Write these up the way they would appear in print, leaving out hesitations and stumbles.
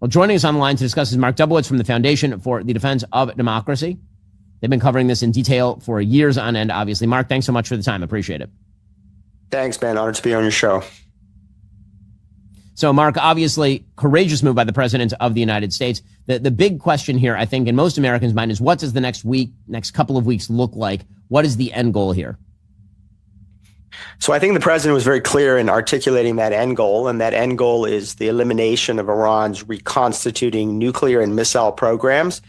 Well, joining us on the line to discuss is Mark Dubowitz from the Foundation for the Defense of Democracy. They've been covering this in detail for years on end, obviously. Mark, thanks so much for the time. Appreciate it. Thanks, Ben. Honored to be on your show. So, Mark, obviously, courageous move by the president of the United States. The big question here, I think, in most Americans' mind is what does the next couple of weeks look like? What is the end goal here? So I think the president was very clear in articulating that end goal, and that end goal is the elimination of Iran's reconstituting nuclear and missile programs,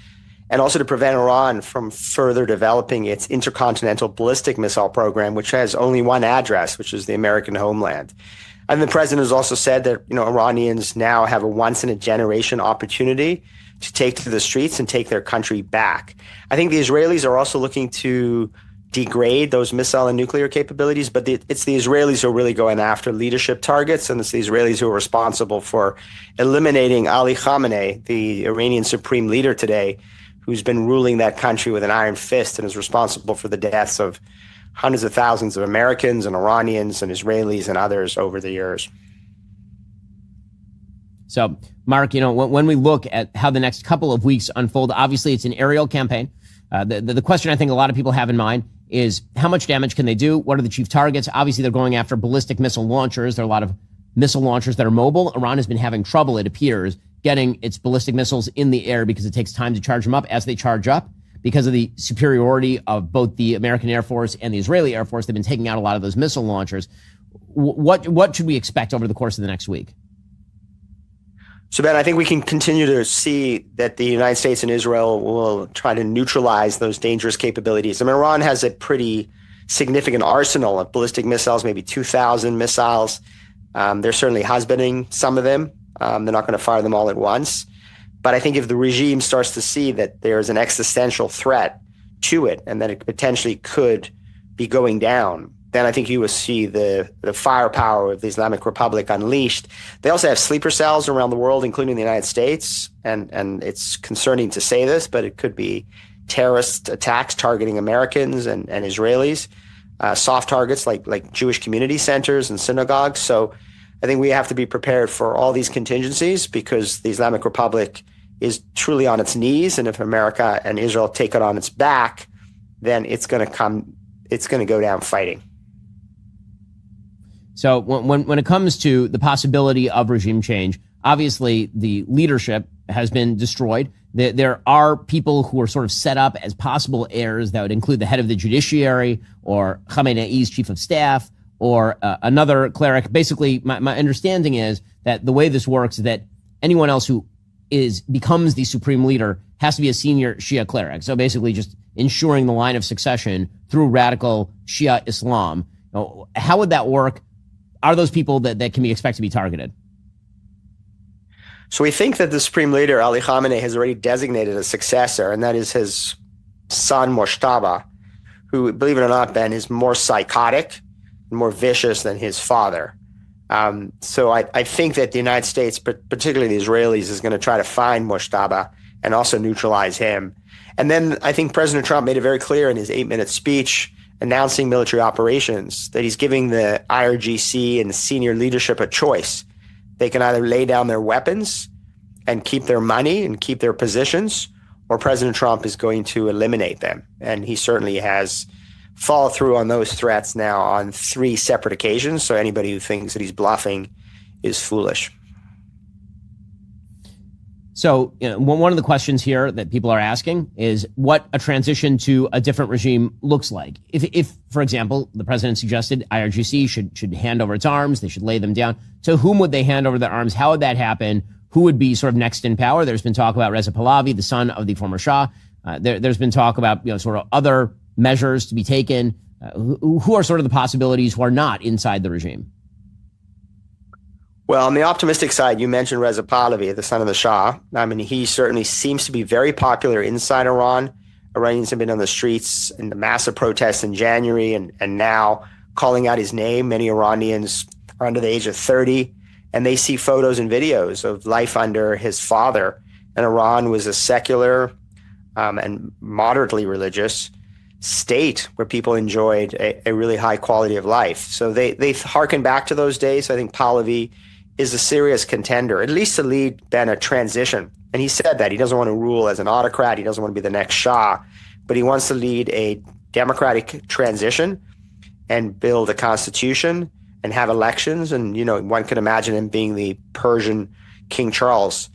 and also to prevent Iran from further developing its intercontinental ballistic missile program, which has only one address, which is the American homeland. And the president has also said that, Iranians now have a once-in-a-generation opportunity to take to the streets and take their country back. I think the Israelis are also looking to degrade those missile and nuclear capabilities, but it's the Israelis who are really going after leadership targets, and it's the Israelis who are responsible for eliminating Ali Khamenei, the Iranian supreme leader today, who's been ruling that country with an iron fist and is responsible for the deaths of hundreds of thousands of Americans and Iranians and Israelis and others over the years. So, Mark, when we look at how the next couple of weeks unfold, obviously it's an aerial campaign. The question I think a lot of people have in mind is how much damage can they do? What are the chief targets? Obviously, they're going after ballistic missile launchers. There are a lot of missile launchers that are mobile. Iran has been having trouble, it appears, getting its ballistic missiles in the air because it takes time to charge them up. As they charge up, because of the superiority of both the American Air Force and the Israeli Air Force, they've been taking out a lot of those missile launchers. What should we expect over the course of the next week? So, Ben, I think we can continue to see that the United States and Israel will try to neutralize those dangerous capabilities. I mean, Iran has a pretty significant arsenal of ballistic missiles, maybe 2,000 missiles. They're certainly husbanding some of them. They're not going to fire them all at once. But I think if the regime starts to see that there's an existential threat to it and that it potentially could be going down, then I think you will see the firepower of the Islamic Republic unleashed. They also have sleeper cells around the world, including the United States. And it's concerning to say this, but it could be terrorist attacks targeting Americans and Israelis, soft targets like Jewish community centers and synagogues. So I think we have to be prepared for all these contingencies because the Islamic Republic is truly on its knees. And if America and Israel take it on its back, then it's going to go down fighting. So when it comes to the possibility of regime change, obviously the leadership has been destroyed. There are people who are sort of set up as possible heirs that would include the head of the judiciary or Khamenei's chief of staff or another cleric. Basically, my understanding is that the way this works is that anyone else who becomes the supreme leader has to be a senior Shia cleric. So basically just ensuring the line of succession through radical Shia Islam. How would that work? Are those people that can be expected to be targeted? So we think that the supreme leader, Ali Khamenei, has already designated a successor, and that is his son, Moshtaba, who, believe it or not, Ben, is more psychotic and more vicious than his father. So I think that the United States, but particularly the Israelis, is going to try to find Moshtaba and also neutralize him. And then I think President Trump made it very clear in his 8-minute speech announcing military operations that he's giving the IRGC and the senior leadership a choice. They can either lay down their weapons and keep their money and keep their positions, or President Trump is going to eliminate them. And he certainly has followed through on those threats now on 3 separate occasions. So anybody who thinks that he's bluffing is foolish. So one of the questions here that people are asking is what a transition to a different regime looks like. If, for example, the president suggested IRGC should hand over its arms, they should lay them down. To whom would they hand over their arms? How would that happen? Who would be sort of next in power? There's been talk about Reza Pahlavi, the son of the former Shah. There's been talk about sort of other measures to be taken. Who are sort of the possibilities who are not inside the regime? Well, on the optimistic side, you mentioned Reza Pahlavi, the son of the Shah. I mean, he certainly seems to be very popular inside Iran. Iranians have been on the streets in the massive protests in January and now calling out his name. Many Iranians are under the age of 30, and they see photos and videos of life under his father. And Iran was a secular and moderately religious state where people enjoyed a really high quality of life. So they hearken back to those days. I think Pahlavi is a serious contender, at least to lead, Ben, a transition. And he said that he doesn't want to rule as an autocrat. He doesn't want to be the next Shah, but he wants to lead a democratic transition and build a constitution and have elections. And, one could imagine him being the Persian King Charles,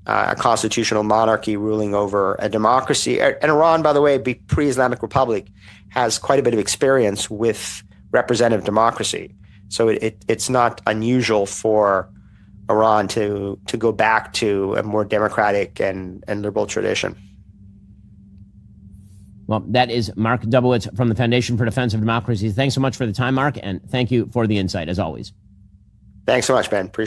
a constitutional monarchy ruling over a democracy. And Iran, by the way, pre-Islamic Republic, has quite a bit of experience with representative democracy. So it's not unusual for Iran to go back to a more democratic and liberal tradition. Well, that is Mark Dubowitz from the Foundation for Defense of Democracy. Thanks so much for the time, Mark, and thank you for the insight, as always. Thanks so much, Ben. Appreciate it.